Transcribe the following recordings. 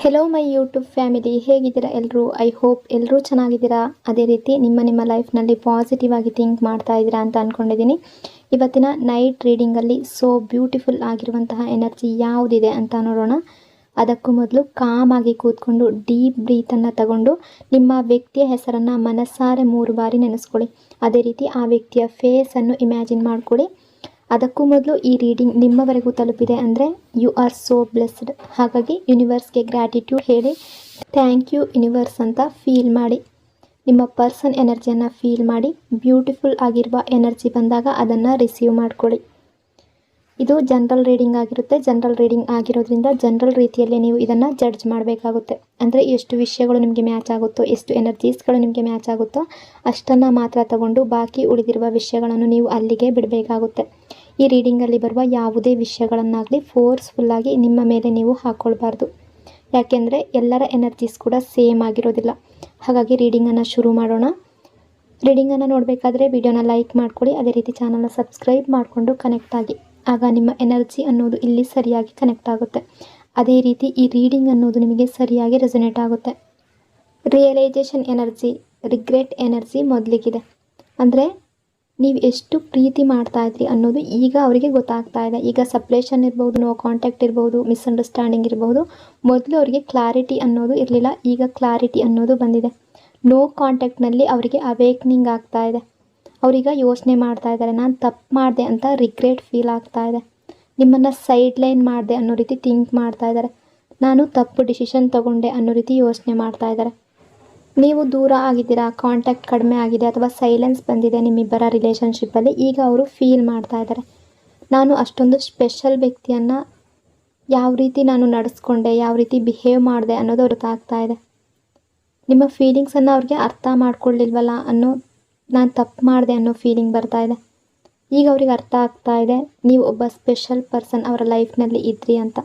Hello my YouTube family, ಹೇಗಿದ್ದೀರಾ ಎಲ್ಲರೂ? I hope ಎಲ್ಲರೂ ಚೆನ್ನಾಗಿದ್ದೀರಾ. ಅದೇ ರೀತಿ ನಿಮ್ಮ ಲೈಫ್ನಲ್ಲಿ ಪಾಸಿಟಿವ್ ಆಗಿ ಥಿಂಕ್ ಮಾಡ್ತಾ ಇದ್ದೀರಾ ಅಂತ ಅಂದ್ಕೊಂಡಿದ್ದೀನಿ. ಇವತ್ತಿನ ನೈಟ್ ರೀಡಿಂಗಲ್ಲಿ ಸೋ ಬ್ಯೂಟಿಫುಲ್ ಆಗಿರುವಂತಹ ಎನರ್ಜಿ ಯಾವುದಿದೆ ಅಂತ ನೋಡೋಣ. ಅದಕ್ಕೂ ಮೊದಲು ಕಾಮಾಗಿ ಕೂತ್ಕೊಂಡು ಡೀಪ್ ಬ್ರೀತನ್ನು ತಗೊಂಡು ನಿಮ್ಮ ವ್ಯಕ್ತಿಯ ಹೆಸರನ್ನು ಮನಸ್ಸಾರೆ 3 ಬಾರಿ ನೆನೆಸ್ಕೊಳ್ಳಿ. ಅದೇ ರೀತಿ ಆ ವ್ಯಕ್ತಿಯ ಫೇಸನ್ನು ಇಮ್ಯಾಜಿನ್ ಮಾಡ್ಕೊಳ್ಳಿ. ಅದಕ್ಕೂ ಮೊದಲು ಈ ರೀಡಿಂಗ್ ನಿಮ್ಮವರೆಗೂ ತಲುಪಿದೆ ಅಂದರೆ ಯು ಆರ್ ಸೋ ಬ್ಲೆಸ್ಡ್. ಹಾಗಾಗಿ ಯೂನಿವರ್ಸ್ಗೆ ಗ್ರ್ಯಾಟಿಟ್ಯೂಡ್ ಹೇಳಿ, ಥ್ಯಾಂಕ್ ಯು ಯೂನಿವರ್ಸ್ ಅಂತ ಫೀಲ್ ಮಾಡಿ. ನಿಮ್ಮ ಪರ್ಸನ್ ಎನರ್ಜಿಯನ್ನು ಫೀಲ್ ಮಾಡಿ. ಬ್ಯೂಟಿಫುಲ್ ಆಗಿರುವ ಎನರ್ಜಿ ಬಂದಾಗ ಅದನ್ನು ರಿಸೀವ್ ಮಾಡ್ಕೊಳ್ಳಿ. ಇದು ಜನರಲ್ ರೀಡಿಂಗ್ ಆಗಿರುತ್ತೆ. ಜನರಲ್ ರೀಡಿಂಗ್ ಆಗಿರೋದ್ರಿಂದ ಜನರಲ್ ರೀತಿಯಲ್ಲೇ ನೀವು ಇದನ್ನು ಜಡ್ಜ್ ಮಾಡಬೇಕಾಗುತ್ತೆ. ಅಂದರೆ ಎಷ್ಟು ವಿಷಯಗಳು ನಿಮಗೆ ಮ್ಯಾಚ್ ಆಗುತ್ತೋ, ಎಷ್ಟು ಎನರ್ಜೀಸ್ಗಳು ನಿಮಗೆ ಮ್ಯಾಚ್ ಆಗುತ್ತೋ ಅಷ್ಟನ್ನು ಮಾತ್ರ ತಗೊಂಡು ಬಾಕಿ ಉಳಿದಿರುವ ವಿಷಯಗಳನ್ನು ನೀವು ಅಲ್ಲಿಗೆ ಬಿಡಬೇಕಾಗುತ್ತೆ. ಈ ರೀಡಿಂಗಲ್ಲಿ ಬರುವ ಯಾವುದೇ ವಿಷಯಗಳನ್ನಾಗಲಿ ಫೋರ್ಸ್ಫುಲ್ಲಾಗಿ ನಿಮ್ಮ ಮೇಲೆ ನೀವು ಹಾಕ್ಕೊಳ್ಬಾರ್ದು. ಯಾಕೆಂದರೆ ಎಲ್ಲರ ಎನರ್ಜೀಸ್ ಕೂಡ ಸೇಮ್ ಆಗಿರೋದಿಲ್ಲ. ಹಾಗಾಗಿ ರೀಡಿಂಗನ್ನು ಶುರು ಮಾಡೋಣ. ರೀಡಿಂಗನ್ನು ನೋಡಬೇಕಾದ್ರೆ ವಿಡಿಯೋನ ಲೈಕ್ ಮಾಡ್ಕೊಳ್ಳಿ. ಅದೇ ರೀತಿ ಚಾನಲ್ನ ಸಬ್ಸ್ಕ್ರೈಬ್ ಮಾಡಿಕೊಂಡು ಕನೆಕ್ಟ್ ಆಗಿ. ಆಗ ನಿಮ್ಮ ಎನರ್ಜಿ ಅನ್ನೋದು ಇಲ್ಲಿ ಸರಿಯಾಗಿ ಕನೆಕ್ಟ್ ಆಗುತ್ತೆ. ಅದೇ ರೀತಿ ಈ ರೀಡಿಂಗ್ ಅನ್ನೋದು ನಿಮಗೆ ಸರಿಯಾಗಿ ರೆಸೊನೇಟ್ ಆಗುತ್ತೆ. ರಿಯಲೈಸೇಷನ್ ಎನರ್ಜಿ, ರಿಗ್ರೆಟ್ ಎನರ್ಜಿ ಮೊದಲಿಗಿದೆ. ಅಂದರೆ ನೀವು ಎಷ್ಟು ಪ್ರೀತಿ ಮಾಡ್ತಾ ಇದ್ರಿ ಅನ್ನೋದು ಈಗ ಅವರಿಗೆ ಗೊತ್ತಾಗ್ತಾ ಇದೆ. ಈಗ ಸಪ್ರೇಷನ್ ಇರ್ಬೋದು, ನೋ ಕಾಂಟ್ಯಾಕ್ಟ್ ಇರ್ಬೋದು, ಮಿಸ್ಅಂಡರ್ಸ್ಟ್ಯಾಂಡಿಂಗ್ ಇರ್ಬೋದು. ಮೊದಲು ಅವರಿಗೆ ಕ್ಲಾರಿಟಿ ಅನ್ನೋದು ಇರಲಿಲ್ಲ, ಈಗ ಕ್ಲಾರಿಟಿ ಅನ್ನೋದು ಬಂದಿದೆ. ನೋ ಕಾಂಟ್ಯಾಕ್ಟ್ನಲ್ಲಿ ಅವರಿಗೆ ಅವೇಕ್ನಿಂಗ್ ಆಗ್ತಾ ಇದೆ. ಅವರೀಗ ಯೋಚನೆ ಮಾಡ್ತಾ ಇದ್ದಾರೆ, ನಾನು ತಪ್ಪು ಮಾಡಿದೆ ಅಂತ ರಿಗ್ರೆಟ್ ಫೀಲ್ ಆಗ್ತಾ ಇದೆ. ನಿಮ್ಮನ್ನು ಸೈಡ್ ಲೈನ್ ಮಾಡಿದೆ ಅನ್ನೋ ರೀತಿ ಥಿಂಕ್ ಮಾಡ್ತಾ ಇದ್ದಾರೆ. ನಾನು ತಪ್ಪು ಡಿಸಿಷನ್ ತಗೊಂಡೆ ಅನ್ನೋ ರೀತಿ ಯೋಚನೆ ಮಾಡ್ತಾ ಇದ್ದಾರೆ. ನೀವು ದೂರ ಆಗಿದ್ದೀರಾ, ಕಾಂಟ್ಯಾಕ್ಟ್ ಕಡಿಮೆ ಆಗಿದೆ ಅಥವಾ ಸೈಲೆನ್ಸ್ ಬಂದಿದೆ ನಿಮ್ಮಿಬ್ಬರ ರಿಲೇಷನ್ಶಿಪ್ಪಲ್ಲಿ. ಈಗ ಅವರು ಫೀಲ್ ಮಾಡ್ತಾ ಇದ್ದಾರೆ, ನಾನು ಅಷ್ಟೊಂದು ಸ್ಪೆಷಲ್ ವ್ಯಕ್ತಿಯನ್ನು ಯಾವ ರೀತಿ ನಾನು ನಡೆಸ್ಕೊಂಡೆ, ಯಾವ ರೀತಿ ಬಿಹೇವ್ ಮಾಡಿದೆ ಅನ್ನೋದು ಗೊತ್ತಾಗ್ತಾ ಇದೆ. ನಿಮ್ಮ ಫೀಲಿಂಗ್ಸನ್ನು ಅವ್ರಿಗೆ ಅರ್ಥ ಮಾಡ್ಕೊಳ್ಳಿಲ್ವಲ್ಲ ಅನ್ನೋ, ನಾನು ತಪ್ಪು ಮಾಡಿದೆ ಅನ್ನೋ ಫೀಲಿಂಗ್ ಬರ್ತಾ ಇದೆ. ಈಗ ಅವ್ರಿಗೆ ಅರ್ಥ ಆಗ್ತಾ ಇದೆ ನೀವು ಒಬ್ಬ ಸ್ಪೆಷಲ್ ಪರ್ಸನ್ ಅವರ ಲೈಫ್ನಲ್ಲಿ ಇದ್ರಿ ಅಂತ.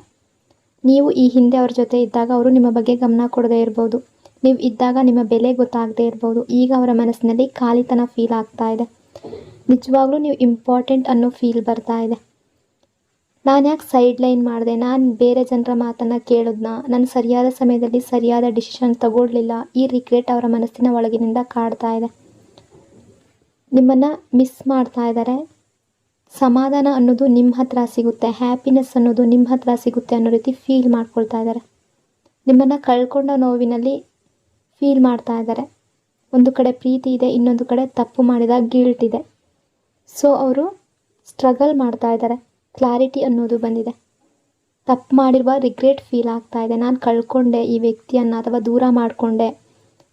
ನೀವು ಈ ಹಿಂದೆ ಅವ್ರ ಜೊತೆ ಇದ್ದಾಗ ಅವರು ನಿಮ್ಮ ಬಗ್ಗೆ ಗಮನ ಕೊಡದೇ ಇರ್ಬೋದು. ನೀವು ಇದ್ದಾಗ ನಿಮ್ಮ ಬೆಲೆ ಗೊತ್ತಾಗದೇ ಇರ್ಬೋದು. ಈಗ ಅವರ ಮನಸ್ಸಿನಲ್ಲಿ ಖಾಲಿತನ ಫೀಲ್ ಆಗ್ತಾ ಇದೆ. ನಿಜವಾಗ್ಲೂ ನೀವು ಇಂಪಾರ್ಟೆಂಟ್ ಅನ್ನೋ ಫೀಲ್ ಬರ್ತಾ ಇದೆ. ನಾನು ಯಾಕೆ ಸೈಡ್ ಲೈನ್ ಮಾಡಿದೆ, ನಾನು ಬೇರೆ ಜನರ ಮಾತನ್ನು ಕೇಳಿದ್ನ, ನಾನು ಸರಿಯಾದ ಸಮಯದಲ್ಲಿ ಸರಿಯಾದ ಡಿಸಿಷನ್ ತಗೊಳ್ಳಿಲ್ಲ. ಈ ರಿಗ್ರೆಟ್ ಅವರ ಮನಸ್ಸಿನ ಒಳಗಿನಿಂದ ಕಾಡ್ತಾ ಇದೆ. ನಿಮ್ಮನ್ನು ಮಿಸ್ ಮಾಡ್ತಾ ಇದ್ದಾರೆ. ಸಮಾಧಾನ ಅನ್ನೋದು ನಿಮ್ಮ ಹತ್ರ ಸಿಗುತ್ತೆ, ಹ್ಯಾಪಿನೆಸ್ ಅನ್ನೋದು ನಿಮ್ಮ ಹತ್ರ ಸಿಗುತ್ತೆ ಅನ್ನೋ ರೀತಿ ಫೀಲ್ ಮಾಡ್ಕೊಳ್ತಾ ಇದ್ದಾರೆ. ನಿಮ್ಮನ್ನು ಕಳ್ಕೊಂಡ ನೋವಿನಲ್ಲಿ ಫೀಲ್ ಮಾಡ್ತಾ ಇದ್ದಾರೆ. ಒಂದು ಕಡೆ ಪ್ರೀತಿ ಇದೆ, ಇನ್ನೊಂದು ಕಡೆ ತಪ್ಪು ಮಾಡಿದ ಗಿಲ್ಟ್ ಇದೆ. ಸೊ ಅವರು ಸ್ಟ್ರಗಲ್ ಮಾಡ್ತಾ ಇದ್ದಾರೆ. ಕ್ಲಾರಿಟಿ ಅನ್ನೋದು ಬಂದಿದೆ. ತಪ್ಪು ಮಾಡಿರುವ ರಿಗ್ರೆಟ್ ಫೀಲ್ ಆಗ್ತಾ ಇದೆ. ನಾನು ಕಳ್ಕೊಂಡೆ ಈ ವ್ಯಕ್ತಿಯನ್ನು ಅಥವಾ ದೂರ ಮಾಡಿಕೊಂಡೆ,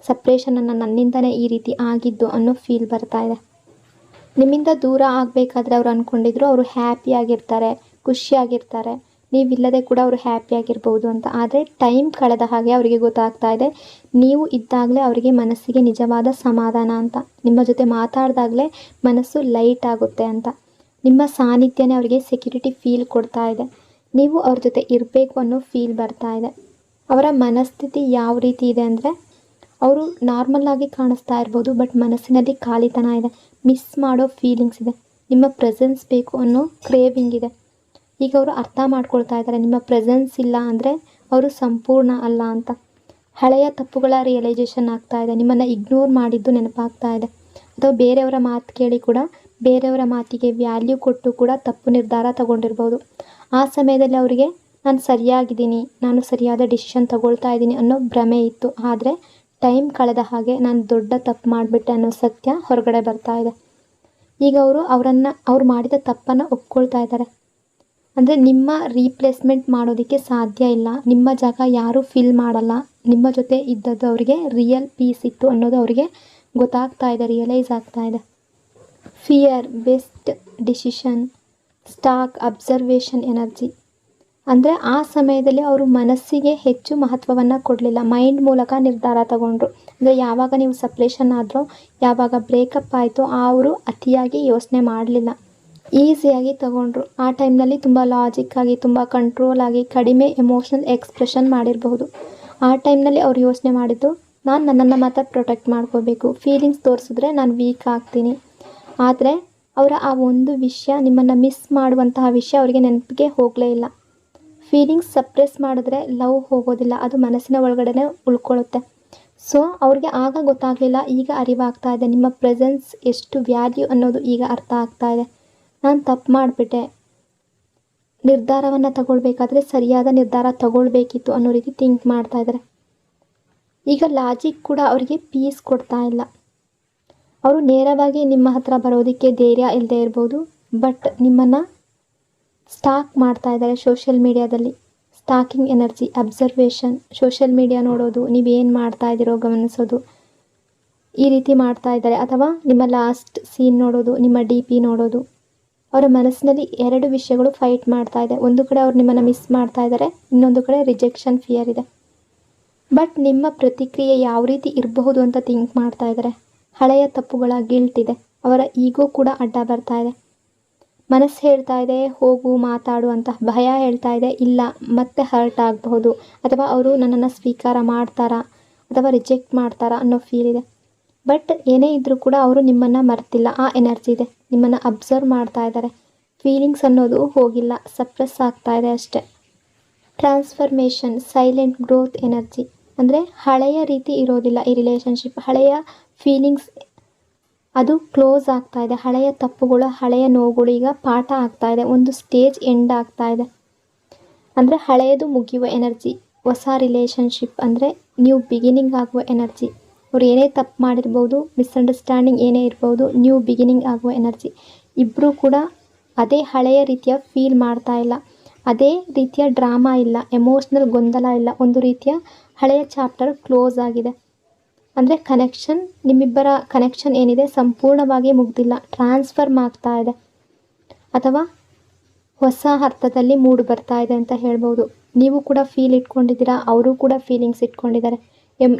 ಸಪ್ರೇಷನನ್ನು ನನ್ನಿಂದನೇ ಈ ರೀತಿ ಆಗಿದ್ದು ಅನ್ನೋ ಫೀಲ್ ಬರ್ತಾ ಇದೆ. ನಿಮ್ಮಿಂದ ದೂರ ಆಗಬೇಕಾದ್ರೆ ಅವ್ರು ಅಂದ್ಕೊಂಡಿದ್ರು ಅವರು ಹ್ಯಾಪಿಯಾಗಿರ್ತಾರೆ, ಖುಷಿಯಾಗಿರ್ತಾರೆ, ನೀವಿಲ್ಲದೆ ಕೂಡ ಅವರು ಹ್ಯಾಪಿಯಾಗಿರ್ಬೋದು ಅಂತ. ಆದರೆ ಟೈಮ್ ಕಳೆದ ಹಾಗೆ ಅವರಿಗೆ ಗೊತ್ತಾಗ್ತಾ ಇದೆ ನೀವು ಇದ್ದಾಗಲೇ ಅವರಿಗೆ ಮನಸ್ಸಿಗೆ ನಿಜವಾದ ಸಮಾಧಾನ ಅಂತ. ನಿಮ್ಮ ಜೊತೆ ಮಾತಾಡಿದಾಗಲೇ ಮನಸ್ಸು ಲೈಟ್ ಆಗುತ್ತೆ ಅಂತ. ನಿಮ್ಮ ಸಾನ್ನಿಧ್ಯನೇ ಅವರಿಗೆ ಸೆಕ್ಯೂರಿಟಿ ಫೀಲ್ ಕೊಡ್ತಾ ಇದೆ. ನೀವು ಅವ್ರ ಜೊತೆ ಇರಬೇಕು ಅನ್ನೋ ಫೀಲ್ ಬರ್ತಾ ಇದೆ. ಅವರ ಮನಸ್ಥಿತಿ ಯಾವ ರೀತಿ ಇದೆ ಅಂದರೆ, ಅವರು ನಾರ್ಮಲ್ಲಾಗಿ ಕಾಣಿಸ್ತಾ ಇರ್ಬೋದು, ಬಟ್ ಮನಸ್ಸಿನಲ್ಲಿ ಖಾಲಿತನ ಇದೆ. ಮಿಸ್ ಮಾಡೋ ಫೀಲಿಂಗ್ಸ್ ಇದೆ. ನಿಮ್ಮ ಪ್ರೆಸೆನ್ಸ್ ಬೇಕು ಅನ್ನೋ ಕ್ರೇವಿಂಗ್ ಇದೆ. ಈಗ ಅವರು ಅರ್ಥ ಮಾಡ್ಕೊಳ್ತಾ ಇದ್ದಾರೆ ನಿಮ್ಮ ಪ್ರೆಸೆನ್ಸ್ ಇಲ್ಲ ಅಂದರೆ ಅವರು ಸಂಪೂರ್ಣ ಅಲ್ಲ ಅಂತ. ಹಳೆಯ ತಪ್ಪುಗಳ ರಿಯಲೈಸೇಷನ್ ಆಗ್ತಾ ಇದೆ. ನಿಮ್ಮನ್ನು ಇಗ್ನೋರ್ ಮಾಡಿದ್ದು ನೆನಪಾಗ್ತಾ ಇದೆ. ಅಥವಾ ಬೇರೆಯವರ ಮಾತು ಕೇಳಿ ಕೂಡ, ಬೇರೆಯವರ ಮಾತಿಗೆ ವ್ಯಾಲ್ಯೂ ಕೊಟ್ಟು ಕೂಡ ತಪ್ಪು ನಿರ್ಧಾರ ತಗೊಂಡಿರ್ಬೋದು. ಆ ಸಮಯದಲ್ಲಿ ಅವರಿಗೆ ನಾನು ಸರಿಯಾಗಿದ್ದೀನಿ, ನಾನು ಸರಿಯಾದ ಡಿಸಿಷನ್ ತಗೊಳ್ತಾ ಇದ್ದೀನಿ ಅನ್ನೋ ಭ್ರಮೆ ಇತ್ತು. ಆದರೆ ಟೈಮ್ ಕಳೆದ ಹಾಗೆ ನಾನು ದೊಡ್ಡ ತಪ್ಪು ಮಾಡಿಬಿಟ್ಟೆ ಅನ್ನೋ ಸತ್ಯ ಹೊರಗಡೆ ಬರ್ತಾ ಇದೆ. ಈಗ ಅವ್ರು ಮಾಡಿದ ತಪ್ಪನ್ನು ಒಪ್ಕೊಳ್ತಾ ಇದ್ದಾರೆ. ಅಂದರೆ ನಿಮ್ಮ ರೀಪ್ಲೇಸ್ಮೆಂಟ್ ಮಾಡೋದಕ್ಕೆ ಸಾಧ್ಯ ಇಲ್ಲ. ನಿಮ್ಮ ಜಾಗ ಯಾರೂ ಫಿಲ್ ಮಾಡಲ್ಲ. ನಿಮ್ಮ ಜೊತೆ ಇದ್ದದ್ದು ಅವರಿಗೆ ರಿಯಲ್ ಪೀಸ್ ಇತ್ತು ಅನ್ನೋದು ಅವರಿಗೆ ಗೊತ್ತಾಗ್ತಾ ಇದೆ, ರಿಯಲೈಸ್ ಆಗ್ತಾ ಇದೆ. Fear, best decision, stock, observation energy. ಅಂದರೆ ಆ ಸಮಯದಲ್ಲಿ ಅವರು ಮನಸ್ಸಿಗೆ ಹೆಚ್ಚು ಮಹತ್ವವನ್ನು ಕೊಡಲಿಲ್ಲ, ಮೈಂಡ್ ಮೂಲಕ ನಿರ್ಧಾರ ತಗೊಂಡ್ರು. ಅಂದರೆ ಯಾವಾಗ ನೀವು ಸಪ್ರೇಷನ್ ಆದರೂ, ಯಾವಾಗ ಬ್ರೇಕಪ್ ಆಯಿತು, ಅವರು ಅತಿಯಾಗಿ ಯೋಚನೆ ಮಾಡಲಿಲ್ಲ, ಈಸಿಯಾಗಿ ತಗೊಂಡ್ರು. ಆ ಟೈಮ್ನಲ್ಲಿ ತುಂಬ ಲಾಜಿಕ್ಕಾಗಿ, ತುಂಬ ಕಂಟ್ರೋಲ್ ಆಗಿ, ಕಡಿಮೆ ಎಮೋಷ್ನಲ್ ಎಕ್ಸ್ಪ್ರೆಷನ್ ಮಾಡಿರಬಹುದು. ಆ ಟೈಮ್ನಲ್ಲಿ ಅವ್ರು ಯೋಚನೆ ಮಾಡಿದ್ದು, ನಾನು ನನ್ನನ್ನು ಮಾತ್ರ ಪ್ರೊಟೆಕ್ಟ್ ಮಾಡ್ಕೋಬೇಕು, ಫೀಲಿಂಗ್ಸ್ ತೋರಿಸಿದ್ರೆ ನಾನು ವೀಕ್ ಆಗ್ತೀನಿ. ಆದರೆ ಅವರ ಆ ಒಂದು ವಿಷಯ, ನಿಮ್ಮನ್ನು ಮಿಸ್ ಮಾಡುವಂತಹ ವಿಷಯ ಅವರಿಗೆ ನೆನಪಿಗೆ ಹೋಗಲೇ ಇಲ್ಲ. ಫೀಲಿಂಗ್ಸ್ ಸಪ್ರೆಸ್ ಮಾಡಿದ್ರೆ ಲವ್ ಹೋಗೋದಿಲ್ಲ, ಅದು ಮನಸ್ಸಿನ ಒಳಗಡೆ ಉಳ್ಕೊಳ್ಳುತ್ತೆ. ಸೊ ಅವ್ರಿಗೆ ಆಗ ಗೊತ್ತಾಗಲಿಲ್ಲ, ಈಗ ಅರಿವಾಗ್ತಾ ಇದೆ. ನಿಮ್ಮ ಪ್ರೆಸೆನ್ಸ್ ಎಷ್ಟು ವ್ಯಾಲ್ಯೂ ಅನ್ನೋದು ಈಗ ಅರ್ಥ ಆಗ್ತಾ ಇದೆ. ನಾನು ತಪ್ಪು ಮಾಡಿಬಿಟ್ಟೆ, ನಿರ್ಧಾರವನ್ನು ತಗೊಳ್ಬೇಕಾದ್ರೆ ಸರಿಯಾದ ನಿರ್ಧಾರ ತಗೊಳ್ಬೇಕಿತ್ತು ಅನ್ನೋ ರೀತಿ ಥಿಂಕ್ ಮಾಡ್ತಾ ಇದ್ದಾರೆ. ಈಗ ಲಾಜಿಕ್ ಕೂಡ ಅವರಿಗೆ ಪೀಸ್ ಕೊಡ್ತಾ ಇಲ್ಲ. ಅವರು ನೇರವಾಗಿ ನಿಮ್ಮ ಹತ್ರ ಬರೋದಕ್ಕೆ ಧೈರ್ಯ ಇಲ್ಲದೆ ಇರ್ಬೋದು, ಬಟ್ ನಿಮ್ಮನ್ನು ಸ್ಟಾಕ್ ಮಾಡ್ತಾ ಇದ್ದಾರೆ ಸೋಷಿಯಲ್ ಮೀಡಿಯಾದಲ್ಲಿ. Stalking energy, observation, social media ನೋಡೋದು, ನೀವೇನು ಮಾಡ್ತಾ ಇದ್ದೀರೋ ಗಮನಿಸೋದು, ಈ ರೀತಿ ಮಾಡ್ತಾ ಇದ್ದಾರೆ. ಅಥವಾ ನಿಮ್ಮ ಲಾಸ್ಟ್ ಸೀನ್ ನೋಡೋದು, ನಿಮ್ಮ DP ನೋಡೋದು. ಅವರ ಮನಸ್ಸಿನಲ್ಲಿ 2 ವಿಷಯಗಳು ಫೈಟ್ ಮಾಡ್ತಾ ಇದೆ. ಒಂದು ಕಡೆ ಅವ್ರು ನಿಮ್ಮನ್ನು ಮಿಸ್ ಮಾಡ್ತಾ ಇದ್ದಾರೆ, ಇನ್ನೊಂದು ಕಡೆ ರಿಜೆಕ್ಷನ್ ಫಿಯರ್ ಇದೆ. ಬಟ್ ನಿಮ್ಮ ಪ್ರತಿಕ್ರಿಯೆ ಯಾವ ರೀತಿ ಇರಬಹುದು ಅಂತ ಥಿಂಕ್ ಮಾಡ್ತಾ ಇದ್ದಾರೆ. ಹಳೆಯ ತಪ್ಪುಗಳ ಗಿಲ್ಟ್ ಇದೆ. ಅವರ ಈಗೋ ಕೂಡ ಅಡ್ಡ ಬರ್ತಾ ಇದೆ. ಮನಸ್ಸು ಹೇಳ್ತಾ ಇದೆ ಹೋಗು ಮಾತಾಡು ಅಂತ, ಭಯ ಹೇಳ್ತಾ ಇದೆ ಇಲ್ಲ ಮತ್ತೆ ಹರ್ಟ್ ಆಗಬಹುದು, ಅಥವಾ ಅವರು ನನ್ನನ್ನು ಸ್ವೀಕಾರ ಮಾಡ್ತಾರಾ ಅಥವಾ ರಿಜೆಕ್ಟ್ ಮಾಡ್ತಾರಾ ಅನ್ನೋ ಫೀಲ್ ಇದೆ. ಬಟ್ ಏನೇ ಇದ್ದರೂ ಕೂಡ ಅವರು ನಿಮ್ಮನ್ನು ಮರ್ತಿಲ್ಲ, ಆ ಎನರ್ಜಿ ಇದೆ. ನಿಮ್ಮನ್ನು ಅಬ್ಸರ್ವ್ ಮಾಡ್ತಾ ಇದ್ದಾರೆ. ಫೀಲಿಂಗ್ಸ್ ಅನ್ನೋದು ಹೋಗಿಲ್ಲ, ಸಪ್ರೆಸ್ ಆಗ್ತಾ ಇದೆ ಅಷ್ಟೇ. Transformation, silent growth energy. ಅಂದರೆ ಹಳೆಯ ರೀತಿ ಇರೋದಿಲ್ಲ ಈ ರಿಲೇಷನ್ಶಿಪ್. ಹಳೆಯ ಫೀಲಿಂಗ್ಸ್ ಅದು ಕ್ಲೋಸ್ ಆಗ್ತಾ ಇದೆ. ಹಳೆಯ ತಪ್ಪುಗಳು, ಹಳೆಯ ನೋವುಗಳು ಈಗ ಪಾಠ ಆಗ್ತಾ ಇದೆ. ಒಂದು ಸ್ಟೇಜ್ ಎಂಡ್ ಆಗ್ತಾ ಇದೆ. ಅಂದರೆ ಹಳೆಯದು ಮುಗಿಯುವ ಎನರ್ಜಿ. ಹೊಸ ರಿಲೇಷನ್ಶಿಪ್ ಅಂದರೆ ನ್ಯೂ ಬಿಗಿನಿಂಗ್ ಆಗುವ ಎನರ್ಜಿ. ಅವ್ರು ಏನೇ ತಪ್ಪು ಮಾಡಿರ್ಬೋದು, ಮಿಸ್ಅಂಡರ್ಸ್ಟ್ಯಾಂಡಿಂಗ್ ಏನೇ ಇರ್ಬೋದು, ನ್ಯೂ ಬಿಗಿನಿಂಗ್ ಆಗುವ ಎನರ್ಜಿ. ಇಬ್ಬರೂ ಕೂಡ ಅದೇ ಹಳೆಯ ರೀತಿಯ ಫೀಲ್ ಮಾಡ್ತಾ ಇಲ್ಲ, ಅದೇ ರೀತಿಯ ಡ್ರಾಮಾ ಇಲ್ಲ, ಎಮೋಷ್ನಲ್ ಗೊಂದಲ ಇಲ್ಲ. ಒಂದು ರೀತಿಯ ಹಳೆಯ ಚಾಪ್ಟರ್ ಕ್ಲೋಸ್ ಆಗಿದೆ. ಅಂದರೆ ಕನೆಕ್ಷನ್, ನಿಮ್ಮಿಬ್ಬರ ಕನೆಕ್ಷನ್ ಏನಿದೆ ಸಂಪೂರ್ಣವಾಗಿ ಮುಗ್ದಿಲ್ಲ, ಟ್ರಾನ್ಸ್ಫರ್ಮ್ ಆಗ್ತಾ ಇದೆ, ಅಥವಾ ಹೊಸ ಅರ್ಥದಲ್ಲಿ ಮೂಡು ಬರ್ತಾ ಇದೆ ಅಂತ ಹೇಳ್ಬೋದು. ನೀವು ಕೂಡ ಫೀಲ್ ಇಟ್ಕೊಂಡಿದ್ದೀರಾ, ಅವರು ಕೂಡ ಫೀಲಿಂಗ್ಸ್ ಇಟ್ಕೊಂಡಿದ್ದಾರೆ.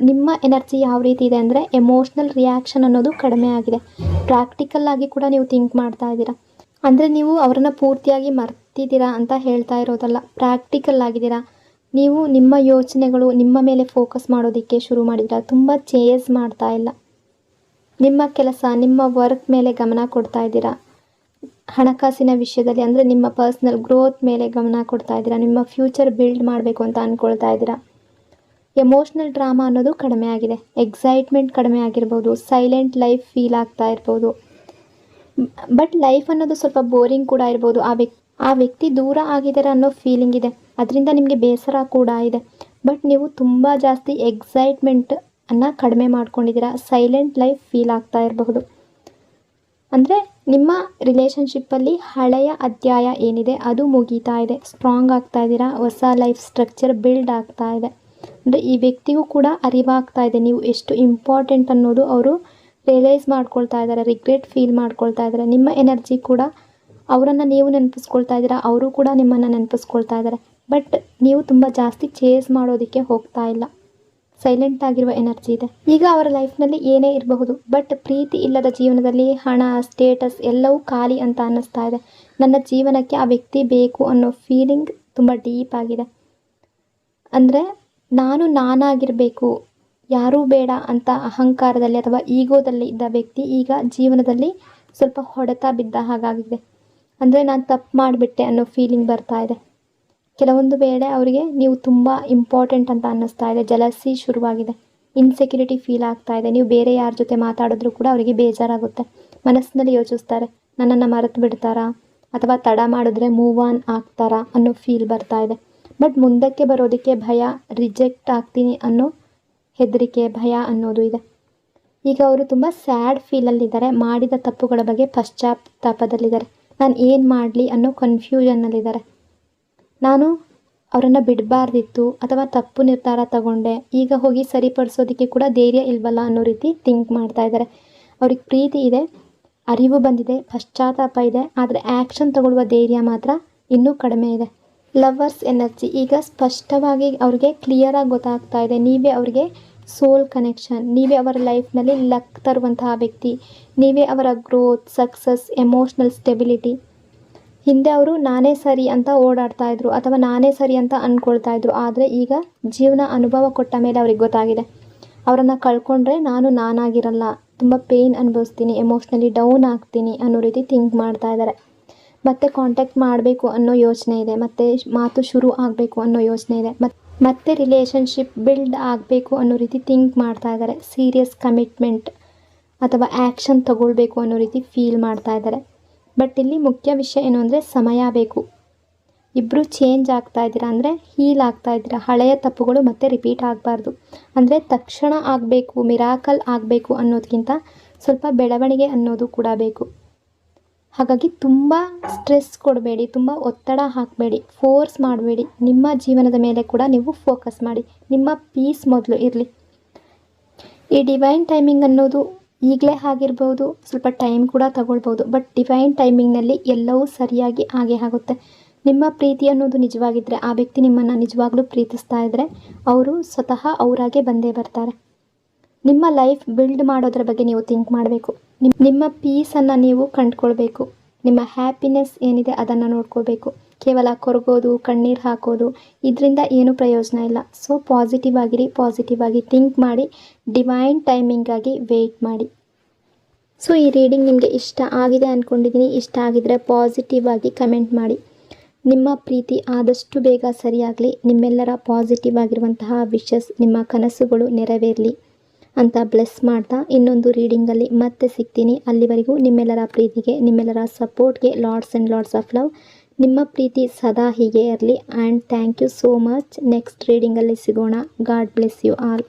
ನಿಮ್ಮ ಎನರ್ಜಿ ಯಾವ ರೀತಿ ಇದೆ ಅಂದರೆ ಎಮೋಷ್ನಲ್ ರಿಯಾಕ್ಷನ್ ಅನ್ನೋದು ಕಡಿಮೆ ಆಗಿದೆ. ಪ್ರಾಕ್ಟಿಕಲ್ ಆಗಿ ಕೂಡ ನೀವು ಥಿಂಕ್ ಮಾಡ್ತಾ ಇದ್ದೀರಾ. ಅಂದರೆ ನೀವು ಅವರನ್ನು ಪೂರ್ತಿಯಾಗಿ ಮರ್ತಿದ್ದೀರಾ ಅಂತ ಹೇಳ್ತಾ ಇರೋದಲ್ಲ, ಪ್ರಾಕ್ಟಿಕಲ್ ಆಗಿದ್ದೀರಾ. ನೀವು ನಿಮ್ಮ ಯೋಚನೆಗಳು ನಿಮ್ಮ ಮೇಲೆ ಫೋಕಸ್ ಮಾಡೋದಕ್ಕೆ ಶುರು ಮಾಡಿದ್ದೀರಾ. ತುಂಬ ಚೇಸ್ ಮಾಡ್ತಾ ಇಲ್ಲ. ನಿಮ್ಮ ಕೆಲಸ, ನಿಮ್ಮ ವರ್ಕ್ ಮೇಲೆ ಗಮನ ಕೊಡ್ತಾ ಇದ್ದೀರಾ. ಹಣಕಾಸಿನ ವಿಷಯದಲ್ಲಿ ಅಂದರೆ ನಿಮ್ಮ ಪರ್ಸ್ನಲ್ ಗ್ರೋತ್ ಮೇಲೆ ಗಮನ ಕೊಡ್ತಾ ಇದ್ದೀರಾ. ನಿಮ್ಮ ಫ್ಯೂಚರ್ ಬಿಲ್ಡ್ ಮಾಡಬೇಕು ಅಂತ ಅಂದ್ಕೊಳ್ತಾ ಇದ್ದೀರಾ. ಎಮೋಷ್ನಲ್ ಡ್ರಾಮಾ ಅನ್ನೋದು ಕಡಿಮೆ ಆಗಿದೆ. ಎಕ್ಸೈಟ್ಮೆಂಟ್ ಕಡಿಮೆ ಆಗಿರ್ಬೋದು. ಸೈಲೆಂಟ್ ಲೈಫ್ ಫೀಲ್ ಆಗ್ತಾ ಇರ್ಬೋದು. ಬಟ್ ಲೈಫ್ ಅನ್ನೋದು ಸ್ವಲ್ಪ ಬೋರಿಂಗ್ ಕೂಡ ಇರ್ಬೋದು. ಆ ವ್ಯಕ್ತಿ ದೂರ ಆಗಿದ್ದಾರೆ ಅನ್ನೋ ಫೀಲಿಂಗ್ ಇದೆ. ಅದರಿಂದ ನಿಮಗೆ ಬೇಸರ ಕೂಡ ಇದೆ. ಬಟ್ ನೀವು ತುಂಬ ಜಾಸ್ತಿ ಎಕ್ಸೈಟ್ಮೆಂಟನ್ನು ಕಡಿಮೆ ಮಾಡ್ಕೊಂಡಿದ್ದೀರಾ. ಸೈಲೆಂಟ್ ಲೈಫ್ ಫೀಲ್ ಆಗ್ತಾ ಇರಬಹುದು. ಅಂದರೆ ನಿಮ್ಮ ರಿಲೇಷನ್ಶಿಪ್ಪಲ್ಲಿ ಹಳೆಯ ಅಧ್ಯಾಯ ಏನಿದೆ ಅದು ಮುಗೀತಾ ಇದೆ. ಸ್ಟ್ರಾಂಗ್ ಆಗ್ತಾ ಇದ್ದೀರಾ. ಹೊಸ ಲೈಫ್ ಸ್ಟ್ರಕ್ಚರ್ ಬಿಲ್ಡ್ ಆಗ್ತಾ ಇದೆ. ಅಂದರೆ ಈ ವ್ಯಕ್ತಿಗೂ ಕೂಡ ಅರಿವಾಗ್ತಾ ಇದೆ ನೀವು ಎಷ್ಟು ಇಂಪಾರ್ಟೆಂಟ್ ಅನ್ನೋದು. ಅವರು ರಿಯಲೈಸ್ ಮಾಡ್ಕೊಳ್ತಾ ಇದ್ದಾರೆ, ರಿಗ್ರೆಟ್ ಫೀಲ್ ಮಾಡ್ಕೊಳ್ತಾ ಇದ್ದಾರೆ. ನಿಮ್ಮ ಎನರ್ಜಿ ಕೂಡ ಅವರನ್ನು ನೀವು ನೆನಪಿಸ್ಕೊಳ್ತಾ ಇದ್ದೀರಾ, ಅವರು ಕೂಡ ನಿಮ್ಮನ್ನು ನೆನಪಿಸ್ಕೊಳ್ತಾ ಇದ್ದಾರೆ. ಬಟ್ ನೀವು ತುಂಬ ಜಾಸ್ತಿ ಚೇಸ್ ಮಾಡೋದಕ್ಕೆ ಹೋಗ್ತಾ ಇಲ್ಲ. ಸೈಲೆಂಟ್ ಆಗಿರುವ ಎನರ್ಜಿ ಇದೆ. ಈಗ ಅವರ ಲೈಫ್ನಲ್ಲಿ ಏನೇ ಇರಬಹುದು, ಬಟ್ ಪ್ರೀತಿ ಇಲ್ಲದ ಜೀವನದಲ್ಲಿ ಹಣ, ಸ್ಟೇಟಸ್ ಎಲ್ಲವೂ ಖಾಲಿ ಅಂತ ಅನ್ನಿಸ್ತಾ ಇದೆ. ನನ್ನ ಜೀವನಕ್ಕೆ ಆ ವ್ಯಕ್ತಿ ಬೇಕು ಅನ್ನೋ ಫೀಲಿಂಗ್ ತುಂಬ ಡೀಪ್ ಆಗಿದೆ. ಅಂದರೆ ನಾನಾಗಿರಬೇಕು, ಯಾರೂ ಬೇಡ ಅಂತ ಅಹಂಕಾರದಲ್ಲಿ ಅಥವಾ ಈಗೋದಲ್ಲಿ ಇದ್ದ ವ್ಯಕ್ತಿ ಈಗ ಜೀವನದಲ್ಲಿ ಸ್ವಲ್ಪ ಹೊಡೆತ ಬಿದ್ದ ಹಾಗಾಗಿದೆ. ಅಂದರೆ ನಾನು ತಪ್ಪು ಮಾಡಿಬಿಟ್ಟೆ ಅನ್ನೋ ಫೀಲಿಂಗ್ ಬರ್ತಾ ಇದೆ. ಕೆಲವೊಂದು ವೇಳೆ ಅವರಿಗೆ ನೀವು ತುಂಬ ಇಂಪಾರ್ಟೆಂಟ್ ಅಂತ ಅನ್ನಿಸ್ತಾ ಇದೆ. ಜಲಸಿ ಶುರುವಾಗಿದೆ. ಇನ್ಸೆಕ್ಯೂರಿಟಿ ಫೀಲ್ ಆಗ್ತಾ ಇದೆ. ನೀವು ಬೇರೆ ಯಾರ ಜೊತೆ ಮಾತಾಡಿದ್ರೂ ಕೂಡ ಅವರಿಗೆ ಬೇಜಾರಾಗುತ್ತೆ. ಮನಸ್ಸಿನಲ್ಲಿ ಯೋಚಿಸ್ತಾರೆ, ನನ್ನನ್ನು ಮರೆತು ಬಿಡ್ತಾರಾ ಅಥವಾ ತಡ ಮಾಡಿದ್ರೆ ಮೂವ್ ಆನ್ ಆಗ್ತಾರಾ ಅನ್ನೋ ಫೀಲ್ ಬರ್ತಾ ಇದೆ. ಬಟ್ ಮುಂದಕ್ಕೆ ಬರೋದಕ್ಕೆ ಭಯ, ರಿಜೆಕ್ಟ್ ಆಗ್ತೀನಿ ಅನ್ನೋ ಹೆದರಿಕೆ, ಭಯ ಅನ್ನೋದು ಇದೆ. ಈಗ ಅವರು ತುಂಬ ಸ್ಯಾಡ್ ಫೀಲಲ್ಲಿದ್ದಾರೆ. ಮಾಡಿದ ತಪ್ಪುಗಳ ಬಗ್ಗೆ ಪಶ್ಚಾತ್ತಾಪದಲ್ಲಿದ್ದಾರೆ. ನಾನು ಏನು ಮಾಡಲಿ ಅನ್ನೋ ಕನ್ಫ್ಯೂಷನ್ನಲ್ಲಿದ್ದಾರೆ. ನಾನು ಅವರನ್ನು ಬಿಡಬಾರ್ದಿತ್ತು ಅಥವಾ ತಪ್ಪು ನಿರ್ಧಾರ ತಗೊಂಡೆ, ಈಗ ಹೋಗಿ ಸರಿಪಡಿಸೋದಕ್ಕೆ ಕೂಡ ಧೈರ್ಯ ಇಲ್ವಲ್ಲ ಅನ್ನೋ ರೀತಿ ಥಿಂಕ್ ಮಾಡ್ತಾ ಇದ್ದಾರೆ. ಅವ್ರಿಗೆ ಪ್ರೀತಿ ಇದೆ, ಅರಿವು ಬಂದಿದೆ, ಪಶ್ಚಾತ್ತಾಪ ಇದೆ, ಆದರೆ ಆ್ಯಕ್ಷನ್ ತಗೊಳ್ಳುವ ಧೈರ್ಯ ಮಾತ್ರ ಇನ್ನೂ ಕಡಿಮೆ ಇದೆ. ಲವರ್ಸ್ ಎನರ್ಜಿ ಈಗ ಸ್ಪಷ್ಟವಾಗಿ ಅವ್ರಿಗೆ ಕ್ಲಿಯರಾಗಿ ಗೊತ್ತಾಗ್ತಾ ಇದೆ. ನೀವೇ ಅವರಿಗೆ ಸೋಲ್ ಕನೆಕ್ಷನ್, ನೀವೇ ಅವರ ಲೈಫ್ನಲ್ಲಿ ಲಕ್ ತರುವಂತಹ ವ್ಯಕ್ತಿ, ನೀವೇ ಅವರ ಗ್ರೋತ್, ಸಕ್ಸಸ್, ಎಮೋಷ್ನಲ್ ಸ್ಟೆಬಿಲಿಟಿ. ಹಿಂದೆ ಅವರು ನಾನೇ ಸರಿ ಅಂತ ಓಡಾಡ್ತಾ ಇದ್ರು ಅಥವಾ ನಾನೇ ಸರಿ ಅಂತ ಅಂದ್ಕೊಳ್ತಾ ಇದ್ರು. ಆದರೆ ಈಗ ಜೀವನ ಅನುಭವ ಕೊಟ್ಟ ಮೇಲೆ ಅವ್ರಿಗೆ ಗೊತ್ತಾಗಿದೆ, ಅವರನ್ನು ಕಳ್ಕೊಂಡ್ರೆ ನಾನಾಗಿರಲ್ಲ, ತುಂಬ ಪೇಯ್ನ್ ಅನುಭವಿಸ್ತೀನಿ, ಎಮೋಷ್ನಲಿ ಡೌನ್ ಆಗ್ತೀನಿ ಅನ್ನೋ ರೀತಿ ಥಿಂಕ್ ಮಾಡ್ತಾ ಇದ್ದಾರೆ. ಮತ್ತೆ ಕಾಂಟ್ಯಾಕ್ಟ್ ಮಾಡಬೇಕು ಅನ್ನೋ ಯೋಚನೆ ಇದೆ, ಮತ್ತೆ ಮಾತು ಶುರು ಆಗಬೇಕು ಅನ್ನೋ ಯೋಚನೆ ಇದೆ, ಮತ್ತೆ ರಿಲೇಷನ್ಶಿಪ್ ಬಿಲ್ಡ್ ಆಗಬೇಕು ಅನ್ನೋ ರೀತಿ ಥಿಂಕ್ ಮಾಡ್ತಾ ಇದ್ದಾರೆ. ಸೀರಿಯಸ್ ಕಮಿಟ್ಮೆಂಟ್ ಅಥವಾ ಆ್ಯಕ್ಷನ್ ತಗೊಳ್ಬೇಕು ಅನ್ನೋ ರೀತಿ ಫೀಲ್ ಮಾಡ್ತಾ ಇದ್ದಾರೆ. ಬಟ್ ಇಲ್ಲಿ ಮುಖ್ಯ ವಿಷಯ ಏನು ಅಂದರೆ ಸಮಯ ಬೇಕು. ಇಬ್ಬರು ಚೇಂಜ್ ಆಗ್ತಾ ಇದ್ದೀರಾ ಅಂದರೆ ಹೀಲ್ ಆಗ್ತಾ ಇದ್ದೀರಾ. ಹಳೆಯ ತಪ್ಪುಗಳು ಮತ್ತೆ ರಿಪೀಟ್ ಆಗಬಾರ್ದು. ಅಂದರೆ ತಕ್ಷಣ ಆಗಬೇಕು, ಮಿರಾಕಲ್ ಆಗಬೇಕು ಅನ್ನೋದಕ್ಕಿಂತ ಸ್ವಲ್ಪ ಬೆಳವಣಿಗೆ ಅನ್ನೋದು ಕೂಡ ಬೇಕು. ಹಾಗಾಗಿ ತುಂಬ ಸ್ಟ್ರೆಸ್ ಕೊಡಬೇಡಿ, ತುಂಬ ಒತ್ತಡ ಹಾಕಬೇಡಿ, ಫೋರ್ಸ್ ಮಾಡಬೇಡಿ. ನಿಮ್ಮ ಜೀವನದ ಮೇಲೆ ಕೂಡ ನೀವು ಫೋಕಸ್ ಮಾಡಿ. ನಿಮ್ಮ ಪೀಸ್ ಮೊದಲು ಇರಲಿ. ಈ ಡಿವೈನ್ ಟೈಮಿಂಗ್ ಅನ್ನೋದು ಈಗಲೇ ಆಗಿರ್ಬೋದು, ಸ್ವಲ್ಪ ಟೈಮ್ ಕೂಡ ತಗೊಳ್ಬೋದು. ಬಟ್ ಡಿವೈನ್ ಟೈಮಿಂಗ್ನಲ್ಲಿ ಎಲ್ಲವೂ ಸರಿಯಾಗಿ ಆಗೇ ಆಗುತ್ತೆ. ನಿಮ್ಮ ಪ್ರೀತಿ ಅನ್ನೋದು ನಿಜವಾಗಿದ್ದರೆ, ಆ ವ್ಯಕ್ತಿ ನಿಮ್ಮನ್ನು ನಿಜವಾಗ್ಲೂ ಪ್ರೀತಿಸ್ತಾ ಇದ್ದರೆ ಅವರು ಸ್ವತಃ ಅವರಾಗೆ ಬಂದೇ ಬರ್ತಾರೆ. ನಿಮ್ಮ ಲೈಫ್ ಬಿಲ್ಡ್ ಮಾಡೋದ್ರ ಬಗ್ಗೆ ನೀವು ಥಿಂಕ್ ಮಾಡಬೇಕು. ನಿಮ್ಮ ಪೀಸನ್ನು ನೀವು ಕಂಡುಕೊಳ್ಬೇಕು. ನಿಮ್ಮ ಹ್ಯಾಪಿನೆಸ್ ಏನಿದೆ ಅದನ್ನು ನೋಡ್ಕೋಬೇಕು. ಕೇವಲ ಕೊರಗೋದು, ಕಣ್ಣೀರು ಹಾಕೋದು, ಇದರಿಂದ ಏನೂ ಪ್ರಯೋಜನ ಇಲ್ಲ. ಸೊ ಪಾಸಿಟಿವ್ ಆಗಿರಿ, ಪಾಸಿಟಿವ್ ಆಗಿ ಥಿಂಕ್ ಮಾಡಿ, ಡಿವೈನ್ ಟೈಮಿಂಗಾಗಿ ವೆಯ್ಟ್ ಮಾಡಿ. ಸೊ ಈ ರೀಡಿಂಗ್ ನಿಮಗೆ ಇಷ್ಟ ಆಗಿದೆ ಅಂದ್ಕೊಂಡಿದ್ದೀನಿ. ಇಷ್ಟ ಆಗಿದ್ರೆ ಪಾಸಿಟಿವ್ ಆಗಿ ಕಮೆಂಟ್ ಮಾಡಿ. ನಿಮ್ಮ ಪ್ರೀತಿ ಆದಷ್ಟು ಬೇಗ ಸರಿಯಾಗಲಿ. ನಿಮ್ಮೆಲ್ಲರ ಪಾಸಿಟಿವ್ ಆಗಿರುವಂತಹ ವಿಶಸ್, ನಿಮ್ಮ ಕನಸುಗಳು ನೆರವೇರಲಿ ಅಂತ ಬ್ಲೆಸ್ ಮಾಡ್ತಾ ಇನ್ನೊಂದು ರೀಡಿಂಗಲ್ಲಿ ಮತ್ತೆ ಸಿಗ್ತೀನಿ. ಅಲ್ಲಿವರೆಗೂ ನಿಮ್ಮೆಲ್ಲರ ಪ್ರೀತಿಗೆ, ನಿಮ್ಮೆಲ್ಲರ ಸಪೋರ್ಟ್ಗೆ lots and lots of love. ನಿಮ್ಮ ಪ್ರೀತಿ ಸದಾ ಹೀಗೆ ಇರಲಿ. And thank you so much. Next ರೀಡಿಂಗಲ್ಲಿ ಸಿಗೋಣ. God bless you all.